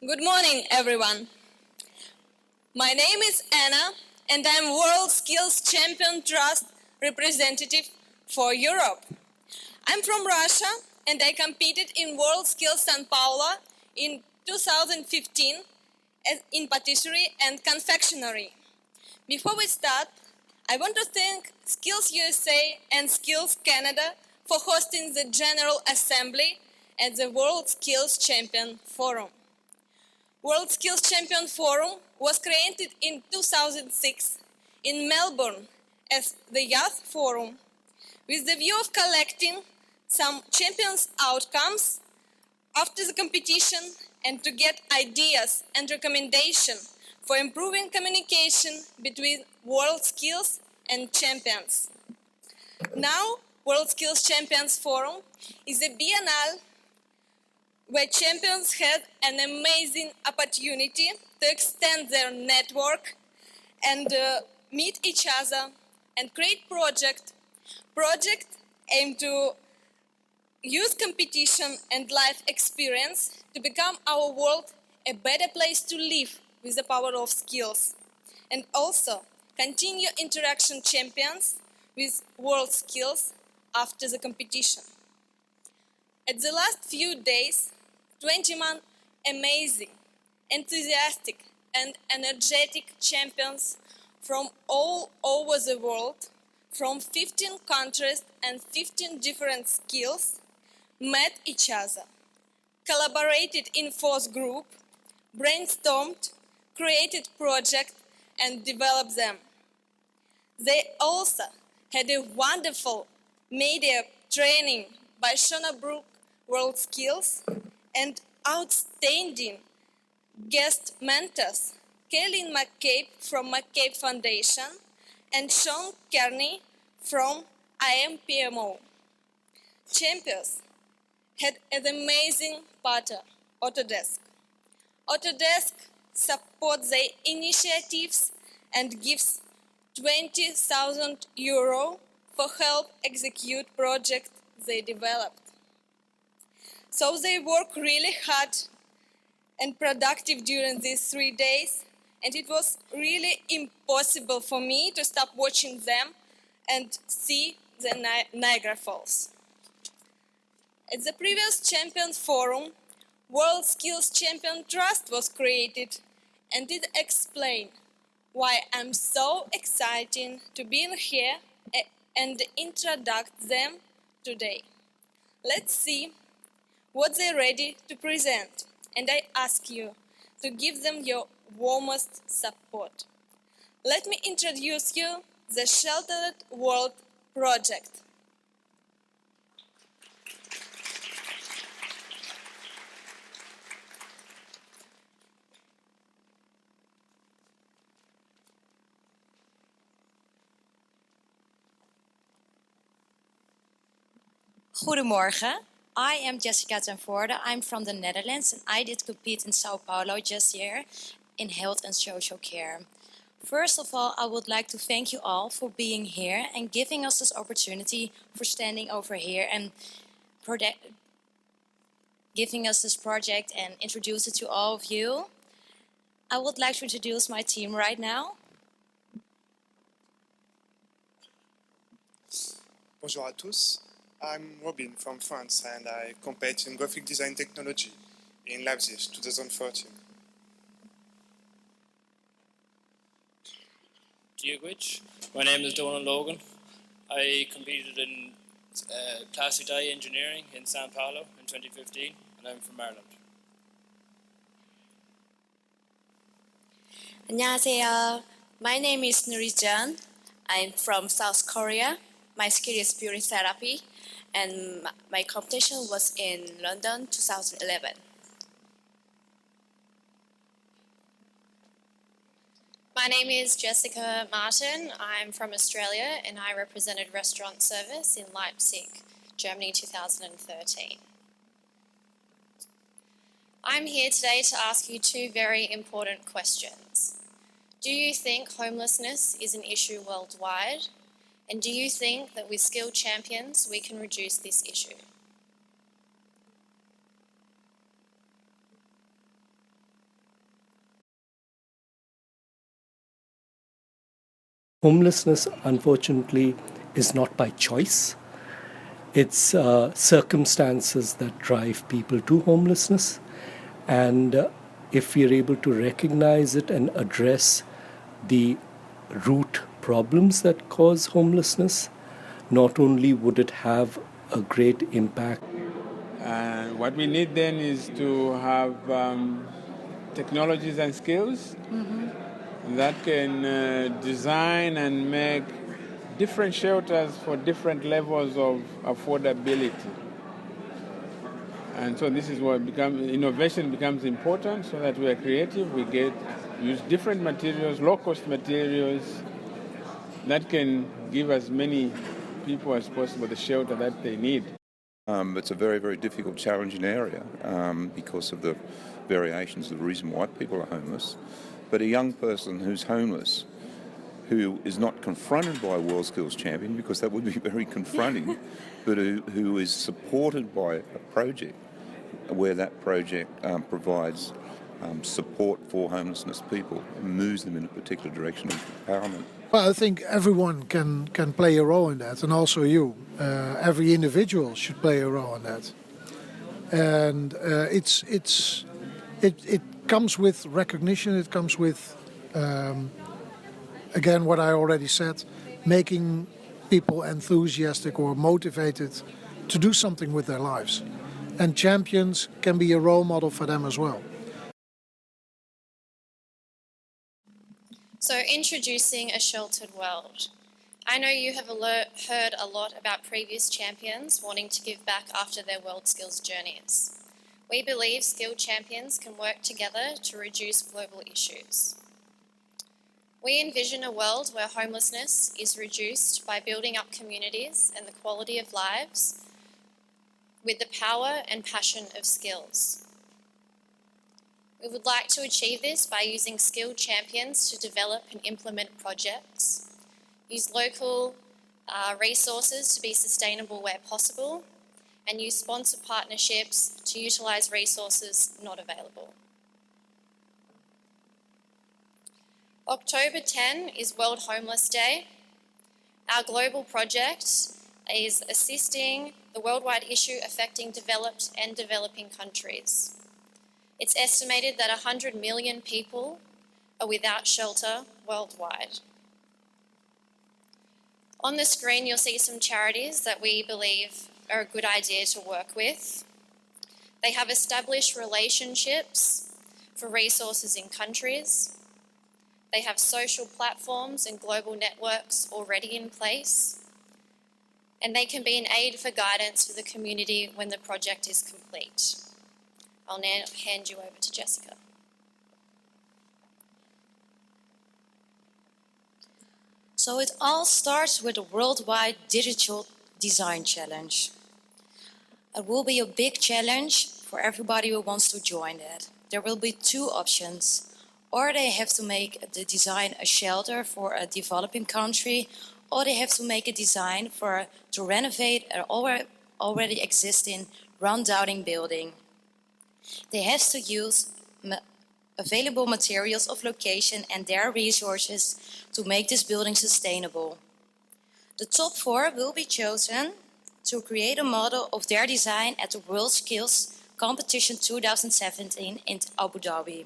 Good morning, everyone. My name is Anna, and I'm WorldSkills Champion Trust representative for Europe. I'm from Russia, and I competed in WorldSkills São Paulo in 2015 in patisserie and confectionery. Before we start, I want to thank Skills USA and Skills Canada for hosting the General Assembly at the WorldSkills Champion Forum. WorldSkills Champion Forum was created in 2006 in Melbourne as the Youth Forum, with the view of collecting some champions' outcomes after the competition and to get ideas and recommendations for improving communication between WorldSkills and champions. Now, WorldSkills Champions Forum is a biennial where champions have an amazing opportunity to extend their network and meet each other and create projects aimed to use competition and life experience to become our world a better place to live with the power of skills, and also continue interaction champions with WorldSkills after the competition. At the last few days, 21 amazing, enthusiastic, and energetic champions from all over the world, from 15 countries and 15 different skills, met each other, collaborated in force group, brainstormed, created projects, and developed them. They also had a wonderful media training by Shona Brook WorldSkills and outstanding guest mentors, Kaylin McCabe from McCabe Foundation and Sean Kearney from IMPMO. Champions had an amazing partner, Autodesk. Autodesk supports their initiatives and gives €20,000 for help execute projects they developed. So they work really hard and productive during these 3 days, and it was really impossible for me to stop watching them and see the Niagara Falls. At the previous Champions Forum, WorldSkills Champion Trust was created, and it explained why I'm so excited to be here and introduce them today. Let's see what they're ready to present, and I ask you to give them your warmest support. Let me introduce you the Sheltered World Project. Goedemorgen, I am Jessica ten Voorde. I'm from the Netherlands and I did compete in Sao Paulo this year in health and social care. First of all, I would like to thank you all for being here and giving us this opportunity for standing over here and giving us this project and introduce it to all of you. I would like to introduce my team right now. Bonjour à tous. I'm Robin from France and I compete in graphic design technology in Leipzig 2014. Diogwich. My name is Donald Logan. I competed in plastic dye engineering in Sao Paulo in 2015 and I'm from Ireland. 안녕하세요. My name is Nuri Jan. I'm from South Korea. My skill is beauty therapy and my competition was in London 2011. My name is Jessica Martin. I'm from Australia and I represented restaurant service in Leipzig, Germany 2013. I'm here today to ask you two very important questions. Do you think homelessness is an issue worldwide? And do you think that with skilled champions we can reduce this issue? Homelessness, unfortunately, is not by choice. It's circumstances that drive people to homelessness. And if we are able to recognize it and address the root problems that cause homelessness, not only would it have a great impact. And what we need then is to have technologies and skills that can design and make different shelters for different levels of affordability. And so this is what innovation becomes important, so that we are creative, use different materials, low-cost materials that can give as many people as possible the shelter that they need. It's a very, very difficult, challenging area because of the variations of the reason why people are homeless. But a young person who's homeless, who is not confronted by a WorldSkills Champion, because that would be very confronting, but who is supported by a project where that project provides support for homelessness people and moves them in a particular direction of empowerment. Well, I think everyone can play a role in that, and also you. Every individual should play a role in that. And it comes with recognition. It comes with, again, what I already said, making people enthusiastic or motivated to do something with their lives. And champions can be a role model for them as well. So, introducing a sheltered world. I know you have heard a lot about previous champions wanting to give back after their WorldSkills journeys. We believe skilled champions can work together to reduce global issues. We envision a world where homelessness is reduced by building up communities and the quality of lives with the power and passion of skills. We would like to achieve this by using skilled champions to develop and implement projects, use local resources to be sustainable where possible, and use sponsor partnerships to utilise resources not available. October 10 is World Homeless Day. Our global project is assisting the worldwide issue affecting developed and developing countries. It's estimated that 100 million people are without shelter worldwide. On the screen, you'll see some charities that we believe are a good idea to work with. They have established relationships for resources in countries. They have social platforms and global networks already in place. And they can be an aid for guidance for the community when the project is complete. I'll now hand you over to Jessica. So it all starts with a worldwide digital design challenge. It will be a big challenge for everybody who wants to join it. There will be two options. Or they have to design a shelter for a developing country, or they have to make a design to renovate an already existing run-down building. They have to use available materials of location and their resources to make this building sustainable. The top 4 will be chosen to create a model of their design at the WorldSkills Competition 2017 in Abu Dhabi.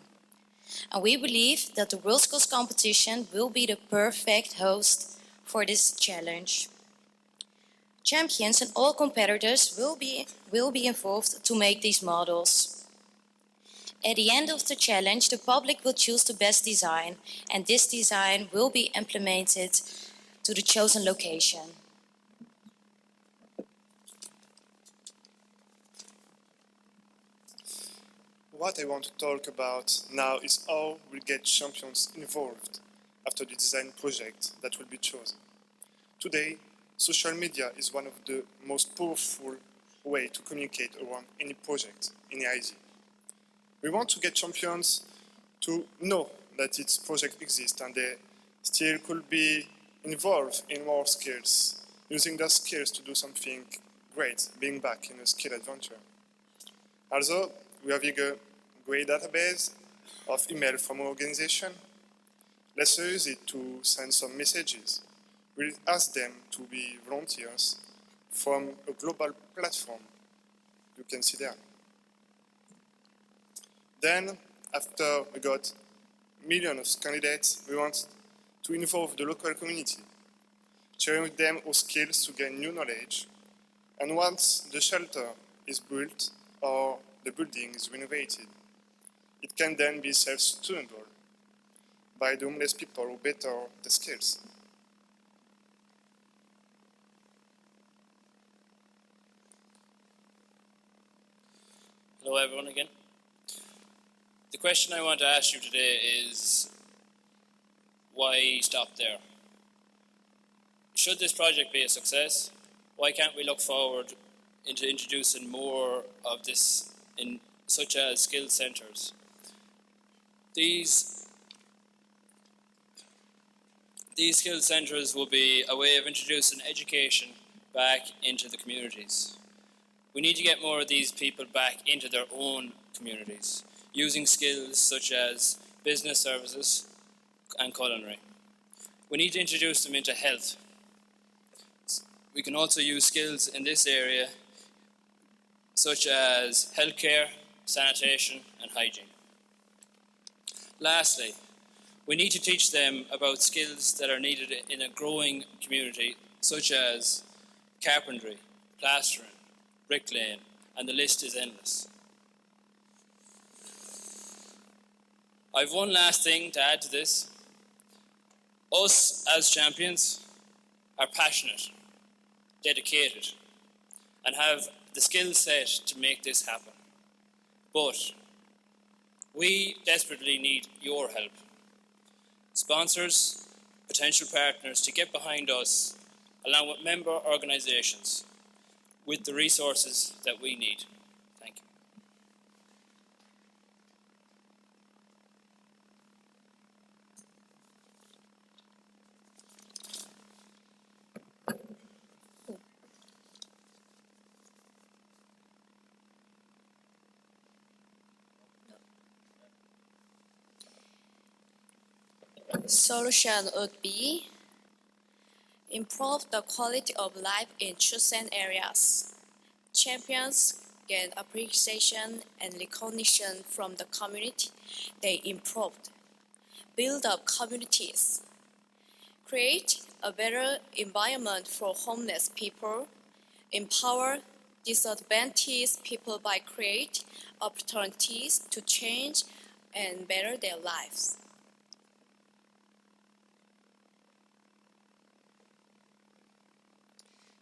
And we believe that the WorldSkills competition will be the perfect host for this challenge. Champions and all competitors will be involved to make these models. At the end of the challenge, the public will choose the best design, and this design will be implemented to the chosen location. What I want to talk about now is how we'll get champions involved after the design project that will be chosen. Today, social media is one of the most powerful ways to communicate around any project, any idea. We want to get champions to know that its project exists and they still could be involved in more skills, using their skills to do something great, being back in a skill adventure. Also, we have a great database of email from our organization. Let's use it to send some messages. We'll ask them to be volunteers from a global platform you can see there. Then, after we got millions of candidates, we want to involve the local community, sharing with them our skills to gain new knowledge. And once the shelter is built or the building is renovated, it can then be self-sustainable by the homeless people who better the skills. Hello everyone again. The question I want to ask you today is, why stop there? Should this project be a success, why can't we look forward into introducing more of this, such as skills centres? These skills centres will be a way of introducing education back into the communities. We need to get more of these people back into their own communities, using skills such as business services and culinary. We need to introduce them into health. We can also use skills in this area such as healthcare, sanitation and hygiene. Lastly, we need to teach them about skills that are needed in a growing community such as carpentry, plastering, bricklaying, and the list is endless. I've one last thing to add to this. Us as champions are passionate, dedicated, and have the skill set to make this happen. But we desperately need your help. Sponsors, potential partners to get behind us, along with member organisations, with the resources that we need. Thank you. Solution would be improve the quality of life in chosen areas. Champions gain appreciation and recognition from the community they improved. Build up communities. Create a better environment for homeless people. Empower disadvantaged people by create opportunities to change and better their lives.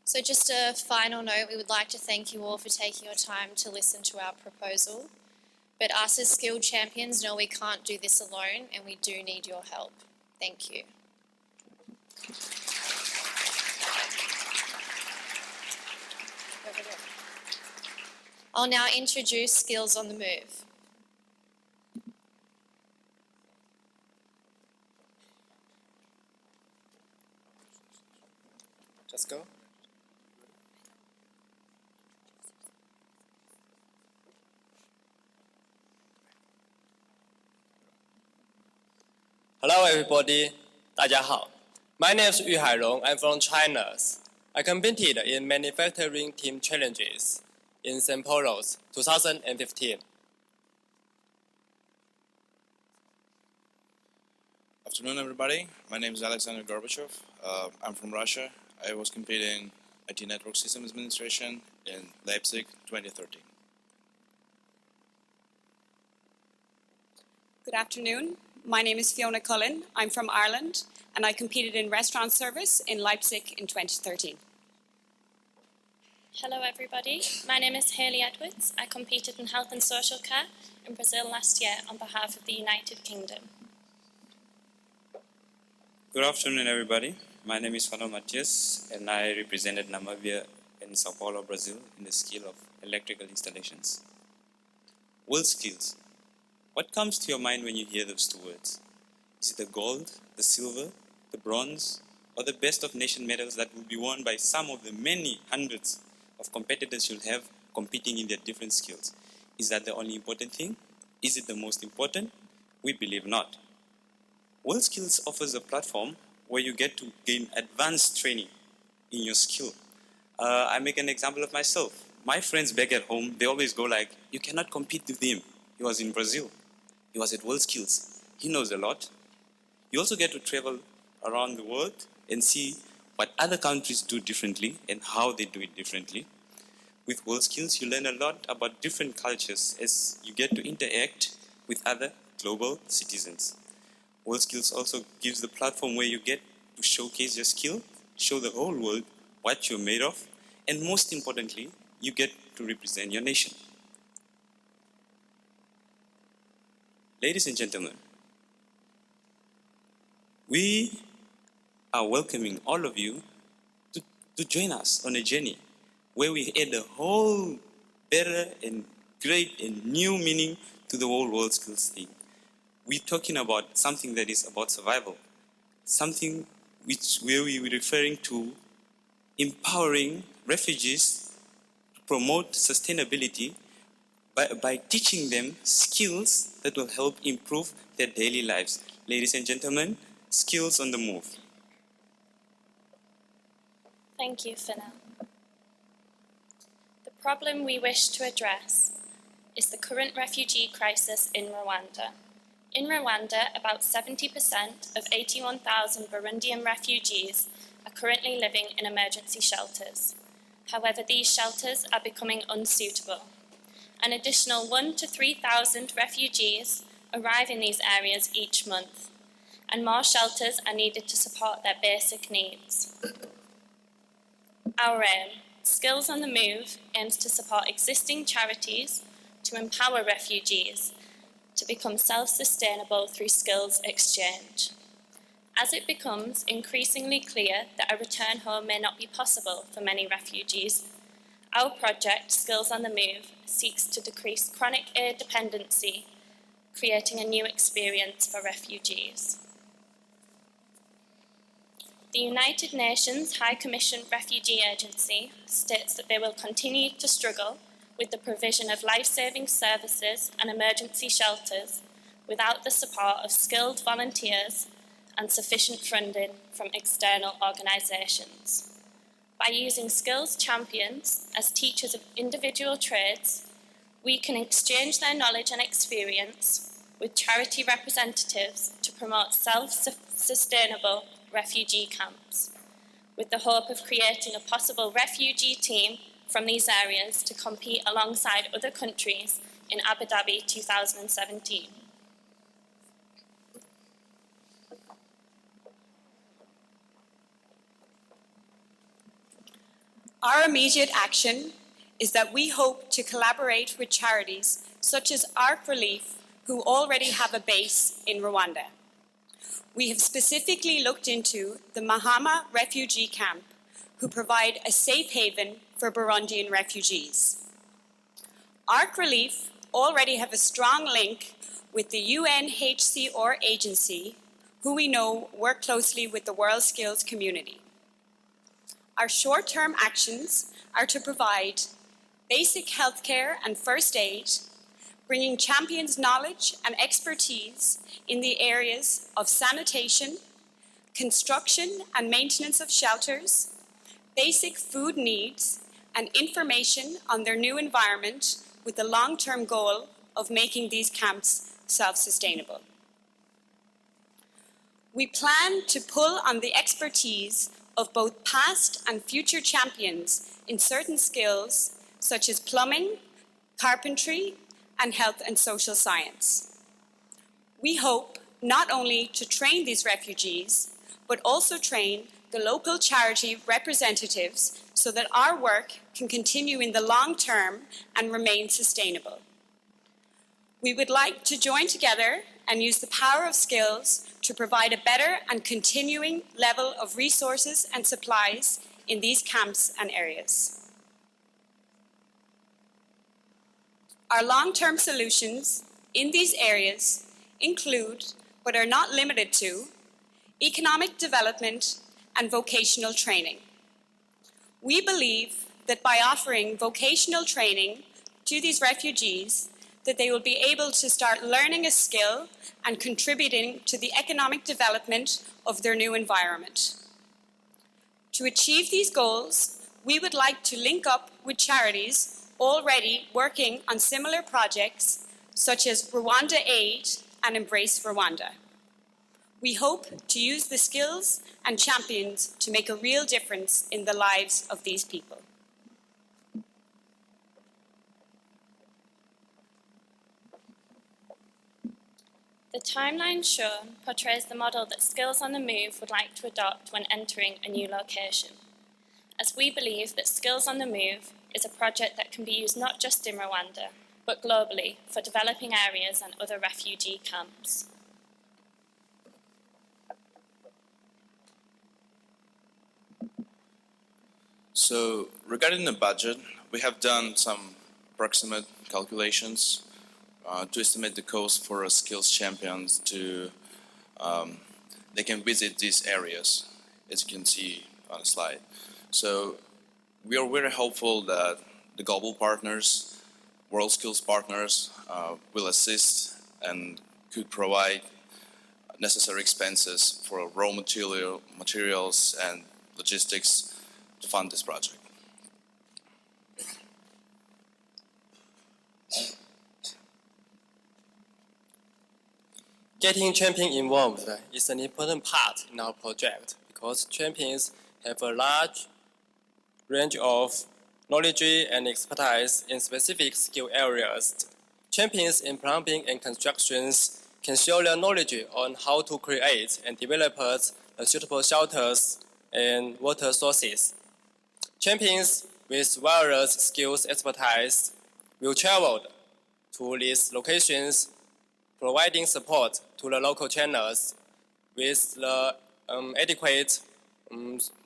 So just a final note, we would like to thank you all for taking your time to listen to our proposal. But us as skilled champions know we can't do this alone and we do need your help. Thank you. I'll now introduce Skills on the Move. Just go. Hello everybody, 大家好. My name is Yu Hairong. I'm from China. I competed in manufacturing team challenges in St. Paulo's 2015. Afternoon everybody, my name is Alexander Gorbachev. I'm from Russia. I was competing IT Network System Administration in Leipzig 2013. Good afternoon. My name is Fiona Cullen. I'm from Ireland and I competed in restaurant service in Leipzig in 2013. Hello everybody, my name is Hayley Edwards. I competed in health and social care in Brazil last year on behalf of the United Kingdom. Good afternoon everybody, my name is Fano Matias and I represented Namibia in Sao Paulo, Brazil in the skill of electrical installations. WorldSkills. What comes to your mind when you hear those two words? Is it the gold, the silver, the bronze, or the best of nation medals that will be won by some of the many hundreds of competitors you'll have competing in their different skills? Is that the only important thing? Is it the most important? We believe not. WorldSkills offers a platform where you get to gain advanced training in your skill. I make an example of myself. My friends back at home, they always go like, you cannot compete with him. He was in Brazil. He was at WorldSkills. He knows a lot. You also get to travel around the world and see what other countries do differently and how they do it differently. With WorldSkills, you learn a lot about different cultures as you get to interact with other global citizens. WorldSkills also gives the platform where you get to showcase your skill, show the whole world what you're made of, and most importantly, you get to represent your nation. Ladies and gentlemen, we are welcoming all of you to join us on a journey where we add a whole better and great and new meaning to the whole WorldSkills thing. We're talking about something that is about survival, something where we're referring to empowering refugees to promote sustainability by teaching them skills that will help improve their daily lives. Ladies and gentlemen, skills on the move. Thank you, Finna. The problem we wish to address is the current refugee crisis in Rwanda. In Rwanda, about 70% of 81,000 Burundian refugees are currently living in emergency shelters. However, these shelters are becoming unsuitable. An additional 1,000 to 3,000 refugees arrive in these areas each month, and more shelters are needed to support their basic needs. Our aim, Skills on the Move, aims to support existing charities to empower refugees to become self-sustainable through skills exchange. As it becomes increasingly clear that a return home may not be possible for many refugees, our project, Skills on the Move, seeks to decrease chronic aid dependency, creating a new experience for refugees. The United Nations High Commission Refugee Agency states that they will continue to struggle with the provision of life-saving services and emergency shelters without the support of skilled volunteers and sufficient funding from external organisations. By using skills champions as teachers of individual trades, we can exchange their knowledge and experience with charity representatives to promote self-sustainable refugee camps, with the hope of creating a possible refugee team from these areas to compete alongside other countries in Abu Dhabi 2017. Our immediate action is that we hope to collaborate with charities such as Arc Relief, who already have a base in Rwanda. We have specifically looked into the Mahama refugee camp, who provide a safe haven for Burundian refugees. Arc Relief already have a strong link with the UNHCR agency, who we know work closely with the WorldSkills community. Our short-term actions are to provide basic healthcare and first aid, bringing champions' knowledge and expertise in the areas of sanitation, construction and maintenance of shelters, basic food needs, and information on their new environment with the long-term goal of making these camps self-sustainable. We plan to pull on the expertise of both past and future champions in certain skills such as plumbing, carpentry, and health and social science. We hope not only to train these refugees, but also train the local charity representatives so that our work can continue in the long term and remain sustainable. We would like to join together and use the power of skills to provide a better and continuing level of resources and supplies in these camps and areas. Our long-term solutions in these areas include, but are not limited to, economic development and vocational training. We believe that by offering vocational training to these refugees, that they will be able to start learning a skill and contributing to the economic development of their new environment. To achieve these goals, we would like to link up with charities already working on similar projects such as Rwanda Aid and Embrace Rwanda. We hope to use the skills and champions to make a real difference in the lives of these people. The timeline shown portrays the model that Skills on the Move would like to adopt when entering a new location, as we believe that Skills on the Move is a project that can be used not just in Rwanda, but globally for developing areas and other refugee camps. So regarding the budget, we have done some approximate calculations to estimate the cost for a skills champions to they can visit these areas, as you can see on the slide. So we are very hopeful that the global partners, WorldSkills partners, will assist and could provide necessary expenses for raw materials and logistics to fund this project. Getting champions involved is an important part in our project because champions have a large range of knowledge and expertise in specific skill areas. Champions in plumbing and constructions can share their knowledge on how to create and develop suitable shelters and water sources. Champions with various skills expertise will travel to these locations, providing support to the local channels with the adequate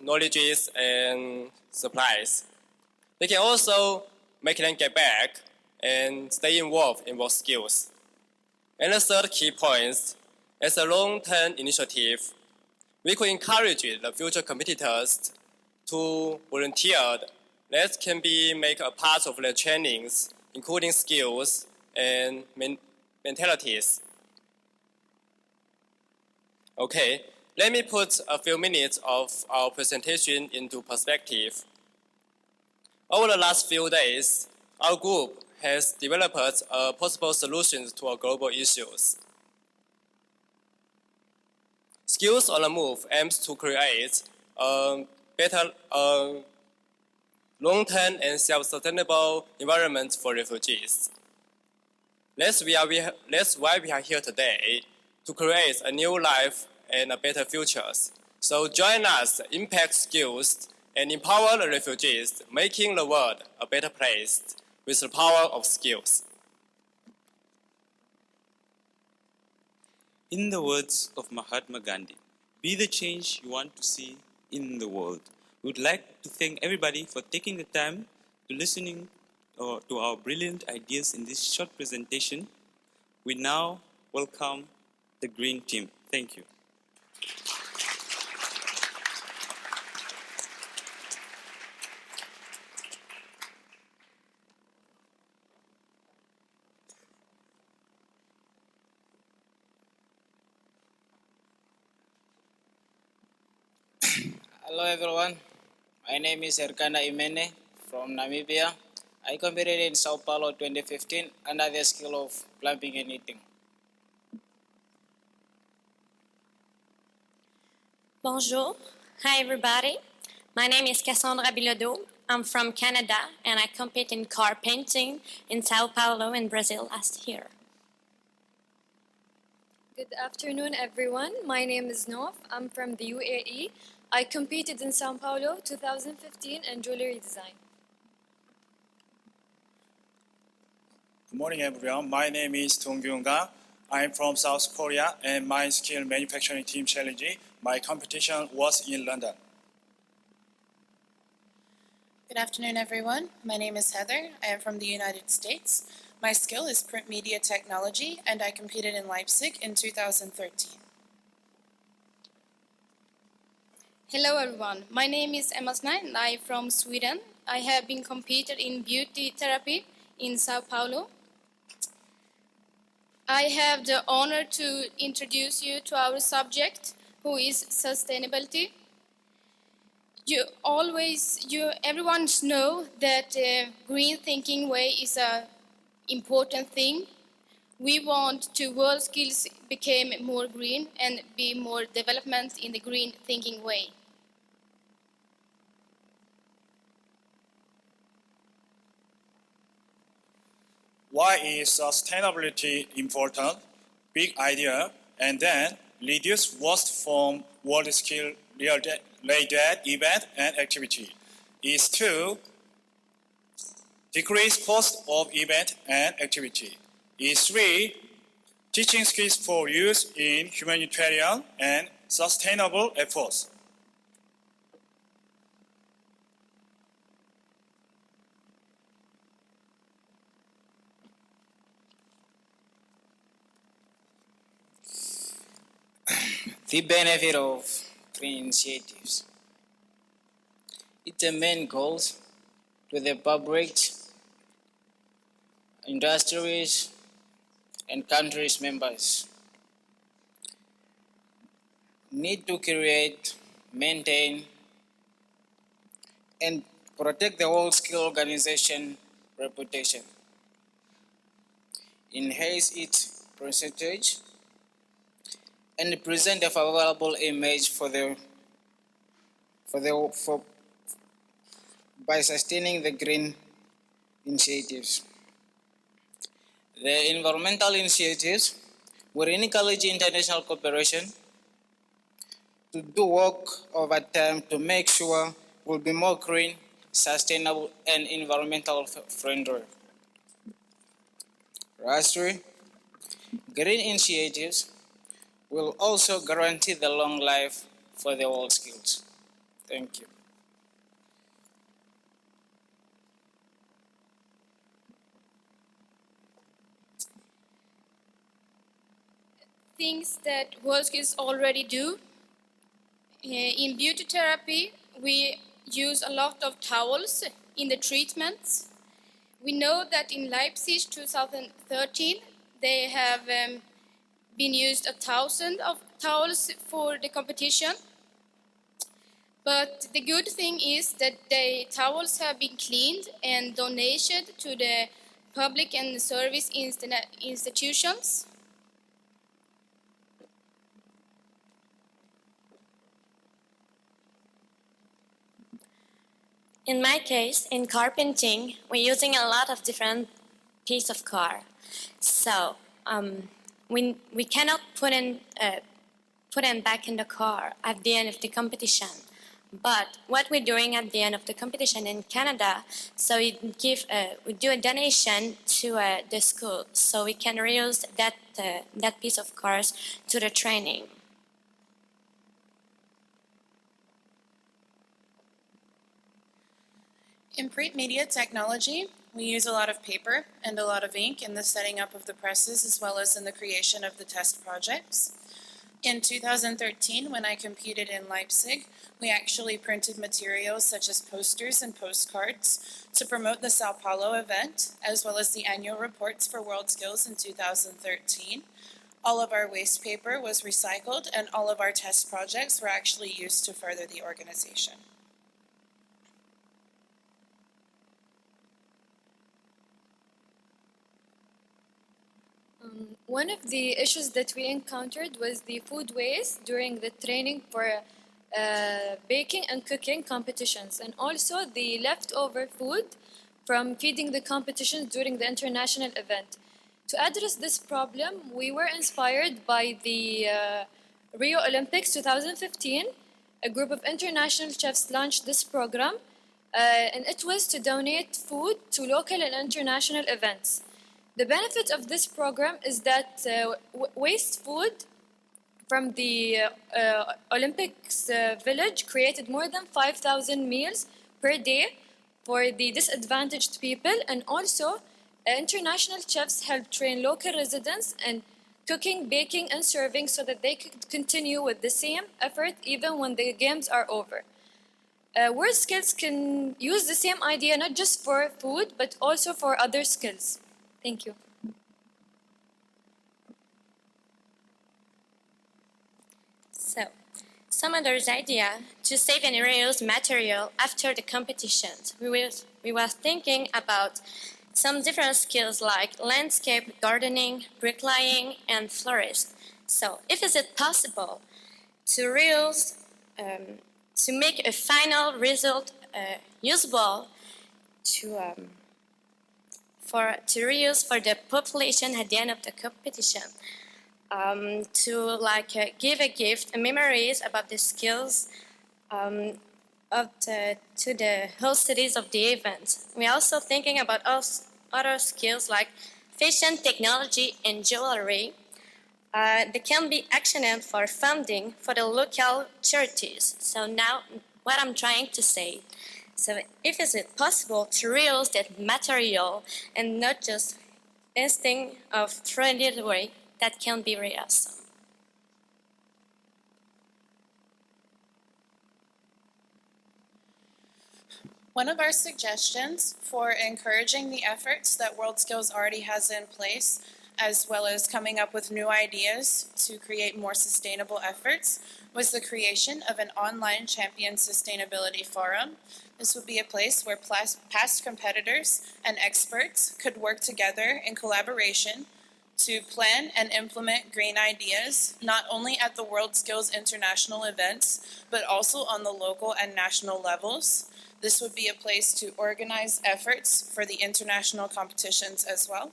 knowledge and supplies. They can also make them get back and stay involved in WorldSkills. And the third key point, as a long-term initiative, we could encourage the future competitors to volunteer that can be make a part of their trainings, including skills and mentalities. Okay, let me put a few minutes of our presentation into perspective. Over the last few days, our group has developed possible solutions to our global issues. Skills on the Move aims to create a better long-term and self-sustainable environment for refugees. That's why we are here today, to create a new life and a better future. So join us, impact skills, and empower the refugees, making the world a better place with the power of skills. In the words of Mahatma Gandhi, be the change you want to see in the world. We would like to thank everybody for taking the time to listening to our brilliant ideas in this short presentation. We now welcome the Green Team. Thank you. Hello everyone, my name is Erkana Imene from Namibia. I competed in Sao Paulo 2015 under the skill of plumbing and heating. Bonjour, hi everybody. My name is Cassandra Bilodeau. I'm from Canada and I compete in car painting in Sao Paulo in Brazil last year. Good afternoon everyone, my name is Nof. I'm from the UAE. I competed in Sao Paulo 2015 in jewelry design. Good morning everyone, my name is Donggyun Ga. I'm from South Korea and my skill manufacturing team challenge. My competition was in London. Good afternoon everyone, my name is Heather. I am from the United States. My skill is print media technology and I competed in Leipzig in 2013. Hello everyone, my name is Emma Snein and I am from Sweden. I have been competed in beauty therapy in Sao Paulo. I have the honor to introduce you to our subject, who is sustainability. Everyone know that green thinking way is a important thing. We want to WorldSkills become more green and be more development in the green thinking way. Why is sustainability important? Big idea, and then reduce waste from WorldSkills related event and activity. Is to decrease cost of event and activity. Is 3, teaching skills for use in humanitarian and sustainable efforts. The benefit of green initiatives. Its main goals to the public, industries, and countries members need to create, maintain, and protect the WorldSkills organization reputation, enhance its percentage, and present a favorable image by sustaining the green initiatives. The environmental initiatives will encourage international cooperation to do work over time to make sure we'll be more green, sustainable, and environmental friendly. Lastly, green initiatives will also guarantee the long life for the WorldSkills. Thank you. Things that WorldSkills already do. In beauty therapy, we use a lot of towels in the treatments. We know that in Leipzig 2013, they have been used 1,000 of towels for the competition. But the good thing is that the towels have been cleaned and donated to the public and service institutions. In my case, in carpenting, we're using a lot of different pieces of car. So we cannot put them back in the car at the end of the competition. But what we're doing at the end of the competition in Canada, so we do a donation to the school, so we can reuse that piece of cars to the training. In print media technology, we use a lot of paper and a lot of ink in the setting up of the presses as well as in the creation of the test projects. In 2013, when I competed in Leipzig, we actually printed materials such as posters and postcards to promote the Sao Paulo event, as well as the annual reports for WorldSkills in 2013. All of our waste paper was recycled, and all of our test projects were actually used to further the organization. One of the issues that we encountered was the food waste during the training for baking and cooking competitions, and also the leftover food from feeding the competitions during the international event. To address this problem, we were inspired by the Rio Olympics 2015. A group of international chefs launched this program, and it was to donate food to local and international events. The benefit of this program is that waste food from the Olympics village created more than 5,000 meals per day for the disadvantaged people, and also international chefs help train local residents in cooking, baking, and serving so that they could continue with the same effort even when the games are over. WorldSkills can use the same idea not just for food but also for other skills. Thank you. So, some others' idea to save and reuse material after the competitions. We were thinking about some different skills like landscape gardening, bricklaying, and florist. So, if is it possible to reuse, to make a final result usable to reuse for the population at the end of the competition, to give a gift, memories about the skills to the host cities of the event. We're also thinking about other skills like fashion, technology, and jewelry. They can be actioned for funding for the local charities. So now, what I'm trying to say, so if is it possible to reuse that material and not just instinct of throwing it away, that can be really awesome. One of our suggestions for encouraging the efforts that WorldSkills already has in place, as well as coming up with new ideas to create more sustainable efforts, was the creation of an online champion sustainability forum. This would be a place where past competitors and experts could work together in collaboration to plan and implement green ideas, not only at the WorldSkills international events, but also on the local and national levels. This would be a place to organize efforts for the international competitions as well.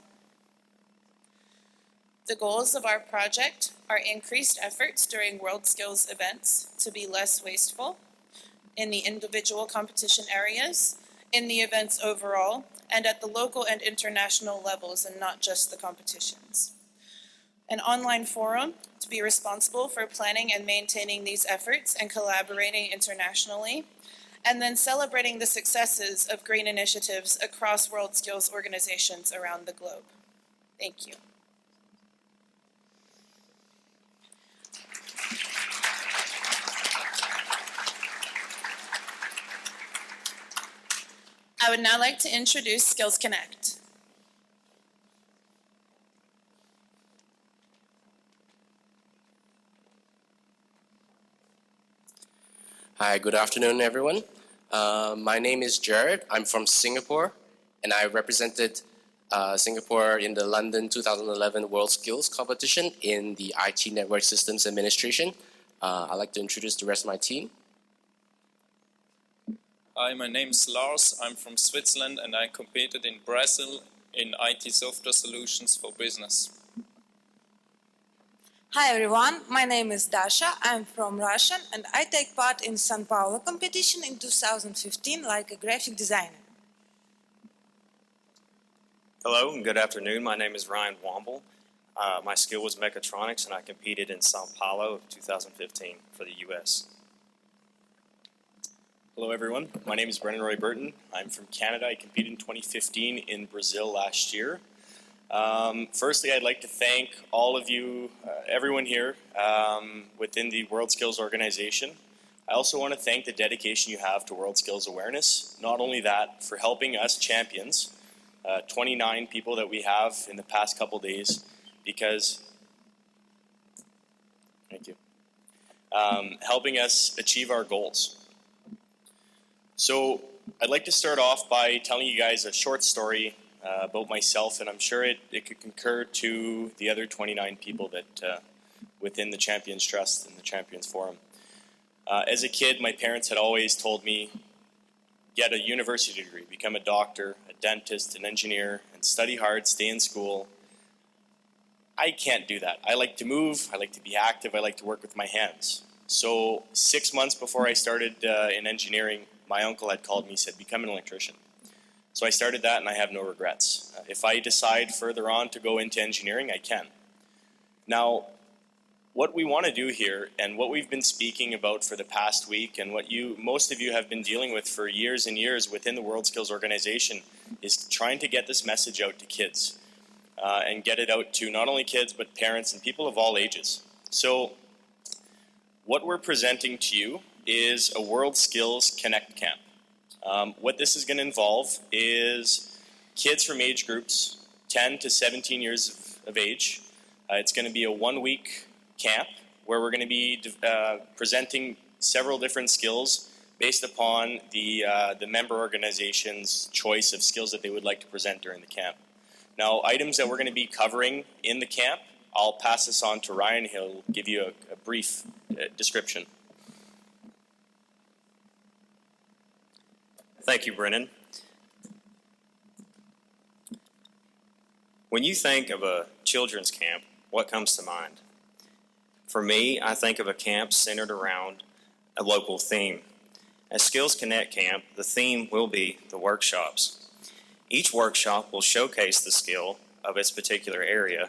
The goals of our project are increased efforts during WorldSkills events to be less wasteful in the individual competition areas, in the events overall, and at the local and international levels, and not just the competitions. An online forum to be responsible for planning and maintaining these efforts and collaborating internationally, and then celebrating the successes of green initiatives across WorldSkills organizations around the globe. Thank you. I would now like to introduce Skills Connect. Hi, good afternoon, everyone. My name is Jared. I'm from Singapore, and I represented Singapore in the London 2011 WorldSkills competition in the IT Network Systems Administration. I'd like to introduce the rest of my team. Hi, my name is Lars. I'm from Switzerland, and I competed in Brazil in IT software solutions for business. Hi everyone, my name is Dasha, I'm from Russia and I take part in São Paulo competition in 2015 like a graphic designer. Hello and good afternoon, my name is Ryan Womble. My skill was mechatronics and I competed in São Paulo of 2015 for the US. Hello everyone, my name is Brennan Roy Burton. I'm from Canada. I competed in 2015 in Brazil last year. Firstly, I'd like to thank all of you, everyone here within the WorldSkills organization. I also want to thank the dedication you have to WorldSkills awareness. Not only that, for helping us champions, 29 people that we have in the past couple days, because, thank you, helping us achieve our goals. So I'd like to start off by telling you guys a short story about myself, and I'm sure it could concur to the other 29 people that within the Champions Trust and the Champions Forum. As a kid, my parents had always told me, get a university degree, become a doctor, a dentist, an engineer, and study hard, stay in school. I can't do that. I like to move, I like to be active, I like to work with my hands. So 6 months before I started in engineering, my uncle had called me and said, become an electrician. So I started that and I have no regrets. If I decide further on to go into engineering, I can. Now, what we want to do here and what we've been speaking about for the past week and what most of you have been dealing with for years and years within the WorldSkills organization is trying to get this message out to kids and get it out to not only kids but parents and people of all ages. So what we're presenting to you is a WorldSkills Connect Camp. What this is going to involve is kids from age groups 10 to 17 years of age. It's going to be a 1-week camp where we're going to be presenting several different skills based upon the member organization's choice of skills that they would like to present during the camp. Now, items that we're going to be covering in the camp, I'll pass this on to Ryan. He'll give you a brief description. Thank you, Brennan. When you think of a children's camp, what comes to mind? For me, I think of a camp centered around a local theme. At Skills Connect Camp, the theme will be the workshops. Each workshop will showcase the skill of its particular area,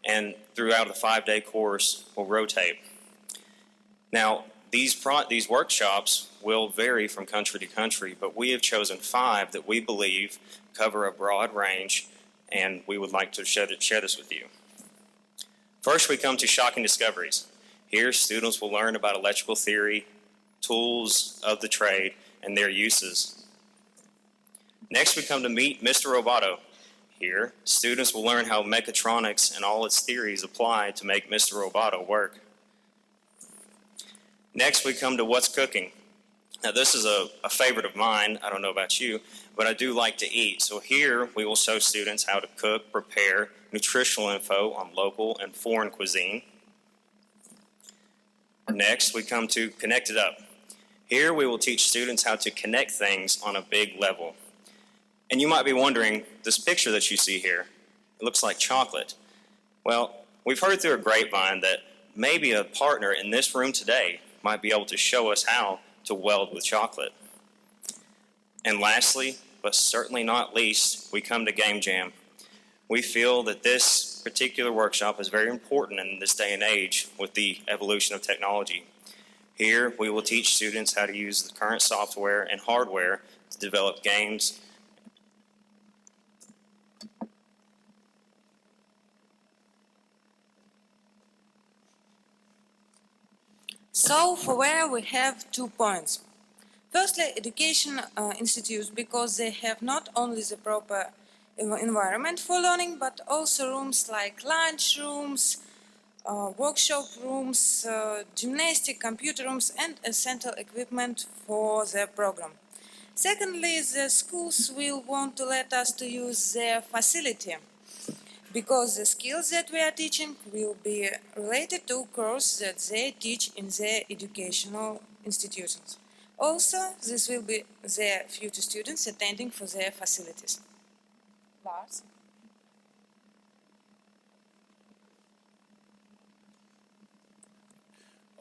and throughout a 5-day course will rotate. Now, these workshops will vary from country to country, but we have chosen 5 that we believe cover a broad range, and we would like to share this with you. First, we come to Shocking Discoveries. Here, students will learn about electrical theory, tools of the trade, and their uses. Next, we come to Meet Mr. Roboto. Here, students will learn how mechatronics and all its theories apply to make Mr. Roboto work. Next, we come to What's Cooking. Now, this is a favorite of mine. I don't know about you, but I do like to eat. So here, we will show students how to cook, prepare, nutritional info on local and foreign cuisine. Next, we come to Connect It Up. Here, we will teach students how to connect things on a big level. And you might be wondering, this picture that you see here, it looks like chocolate. Well, we've heard through a grapevine that maybe a partner in this room today might be able to show us how to weld with chocolate. And lastly, but certainly not least, we come to Game Jam. We feel that this particular workshop is very important in this day and age with the evolution of technology. Here, we will teach students how to use the current software and hardware to develop games. So for where we have 2 points. Firstly, education institutes, because they have not only the proper environment for learning, but also rooms like lunch rooms, workshop rooms, gymnastic, computer rooms, and essential equipment for their program. Secondly, the schools will want to let us to use their facility, because the skills that we are teaching will be related to courses that they teach in their educational institutions. Also, this will be their future students attending for their facilities. Lars?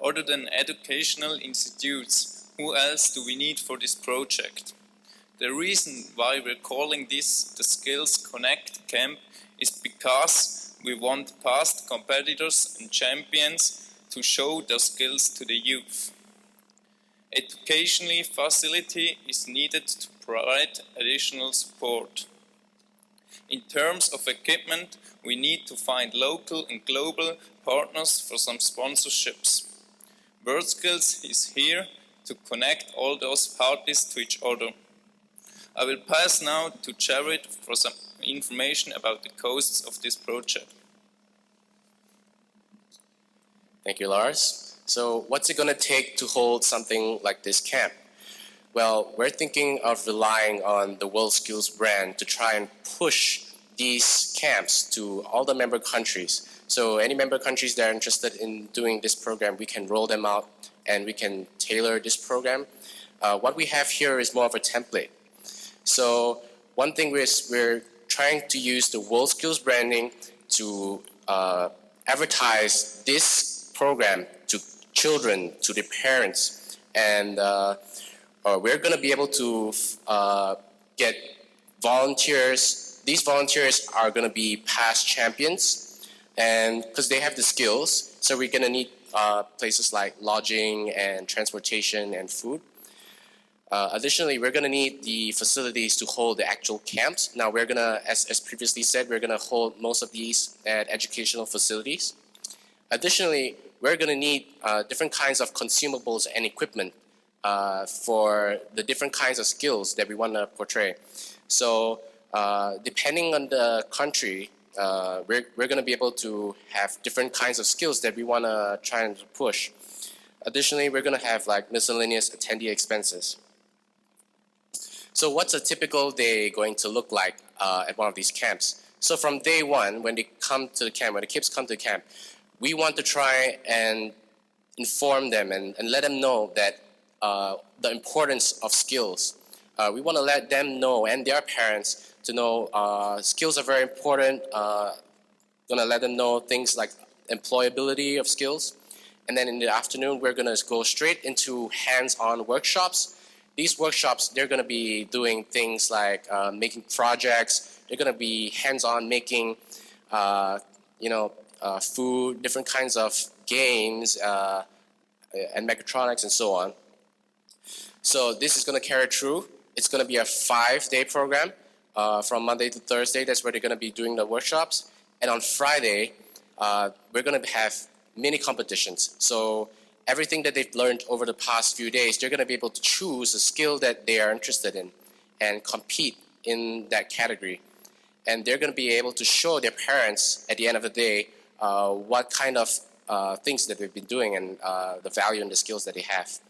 Other than educational institutes, who else do we need for this project? The reason why we're calling this the Skills Connect Camp is because we want past competitors and champions to show their skills to the youth. Educationally, facility is needed to provide additional support. In terms of equipment, we need to find local and global partners for some sponsorships. WorldSkills is here to connect all those parties to each other. I will pass now to Jared for some information about the costs of this project. Thank you, Lars. So what's it going to take to hold something like this camp? Well, we're thinking of relying on the WorldSkills brand to try and push these camps to all the member countries. So any member countries that are interested in doing this program, we can roll them out and we can tailor this program. What we have here is more of a template. So one thing we're trying to use the WorldSkills branding to advertise this program to children, to their parents, and we're going to be able to get volunteers. These volunteers are going to be past champions, and because they have the skills, so we're going to need places like lodging and transportation and food. Additionally, we're going to need the facilities to hold the actual camps. Now, we're going to, as previously said, we're going to hold most of these at educational facilities. Additionally, we're going to need different kinds of consumables and equipment for the different kinds of skills that we want to portray. So depending on the country, we're going to be able to have different kinds of skills that we want to try and push. Additionally, we're going to have like miscellaneous attendee expenses. So what's a typical day going to look like at one of these camps? So from day one, when they come to the camp, when the kids come to the camp, we want to try and inform them and let them know that the importance of skills. We want to let them know, and their parents to know skills are very important. Going to let them know things like employability of skills. And then in the afternoon, we're going to go straight into hands-on workshops. These workshops, they're going to be doing things like making projects. They're going to be hands-on making, food, different kinds of games, and mechatronics and so on. So this is going to carry through. It's going to be a 5-day program from Monday to Thursday. That's where they're going to be doing the workshops. And on Friday, we're going to have mini competitions. So everything that they've learned over the past few days, they're going to be able to choose a skill that they are interested in and compete in that category. And they're going to be able to show their parents at the end of the day what kind of things that they've been doing and the value and the skills that they have.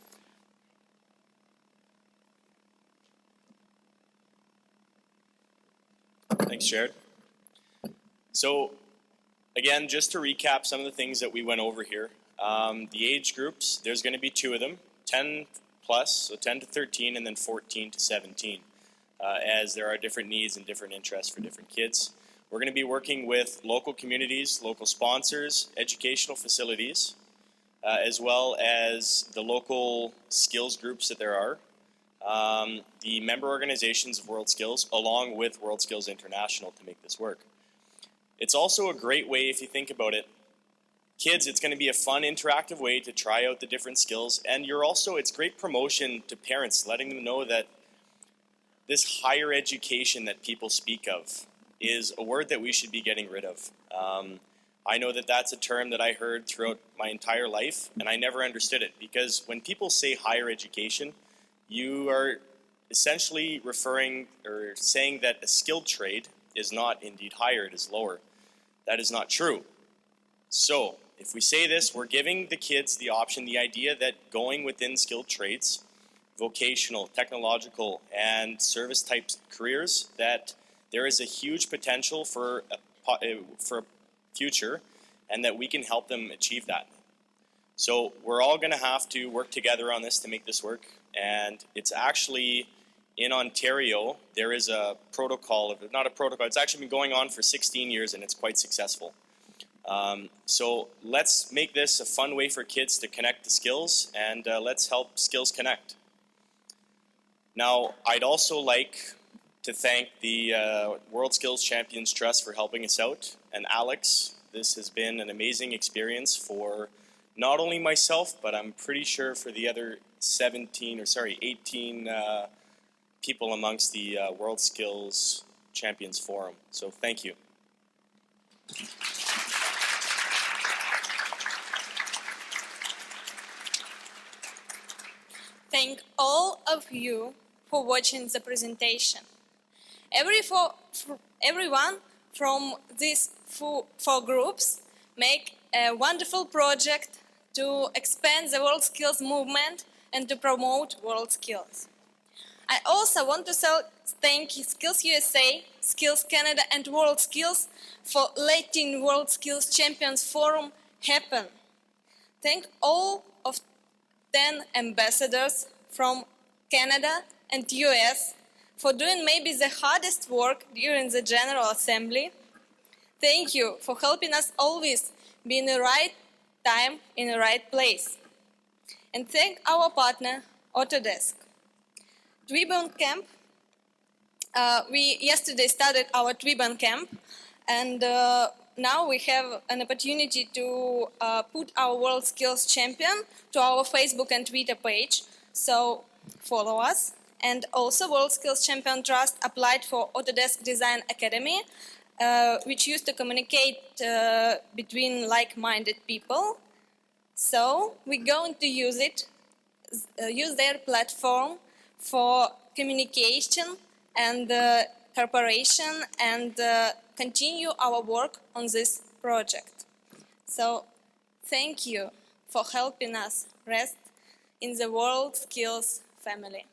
Thanks, Jared. So, again, just to recap some of the things that we went over here. The age groups, there's going to be 2 of them, 10 plus, so 10 to 13, and then 14 to 17, as there are different needs and different interests for different kids. We're going to be working with local communities, local sponsors, educational facilities, as well as the local skills groups that there are, the member organizations of WorldSkills, along with WorldSkills International to make this work. It's also a great way, if you think about it, kids, it's going to be a fun, interactive way to try out the different skills, and it's great promotion to parents, letting them know that this higher education that people speak of is a word that we should be getting rid of. I know that that's a term that I heard throughout my entire life, and I never understood it, because when people say higher education, you are essentially referring or saying that a skilled trade is not indeed higher, it is lower. That is not true. So, if we say this, we're giving the kids the option, the idea that going within skilled trades, vocational, technological, and service type careers, that there is a huge potential for a future, and that we can help them achieve that. So we're all going to have to work together on this to make this work, and it's actually in Ontario, there is a protocol, not a protocol, it's actually been going on for 16 years, and it's quite successful. So let's make this a fun way for kids to connect the skills, and let's help skills connect. Now, I'd also like to thank the WorldSkills Champions Trust for helping us out, and Alex. This has been an amazing experience for not only myself, but I'm pretty sure for the other 18 people amongst the WorldSkills Champions Forum. So thank you. Thank all of you for watching the presentation. Everyone from these four groups make a wonderful project to expand the WorldSkills movement and to promote WorldSkills. I also want to thank Skills USA, Skills Canada, and WorldSkills for letting WorldSkills Champions Forum happen. Thank all of 10 ambassadors from Canada and US for doing maybe the hardest work during the General Assembly. Thank you for helping us always be in the right time, in the right place. And thank our partner, Autodesk. Twibon Camp. We yesterday started our Twibon Camp, and now we have an opportunity to put our WorldSkills Champion to our Facebook and Twitter page, so follow us. And also WorldSkills Champion Trust applied for Autodesk Design Academy, which used to communicate between like-minded people. So we're going to use it, use their platform for communication and cooperation and continue our work on this project. So thank you for helping us rest in the WorldSkills family.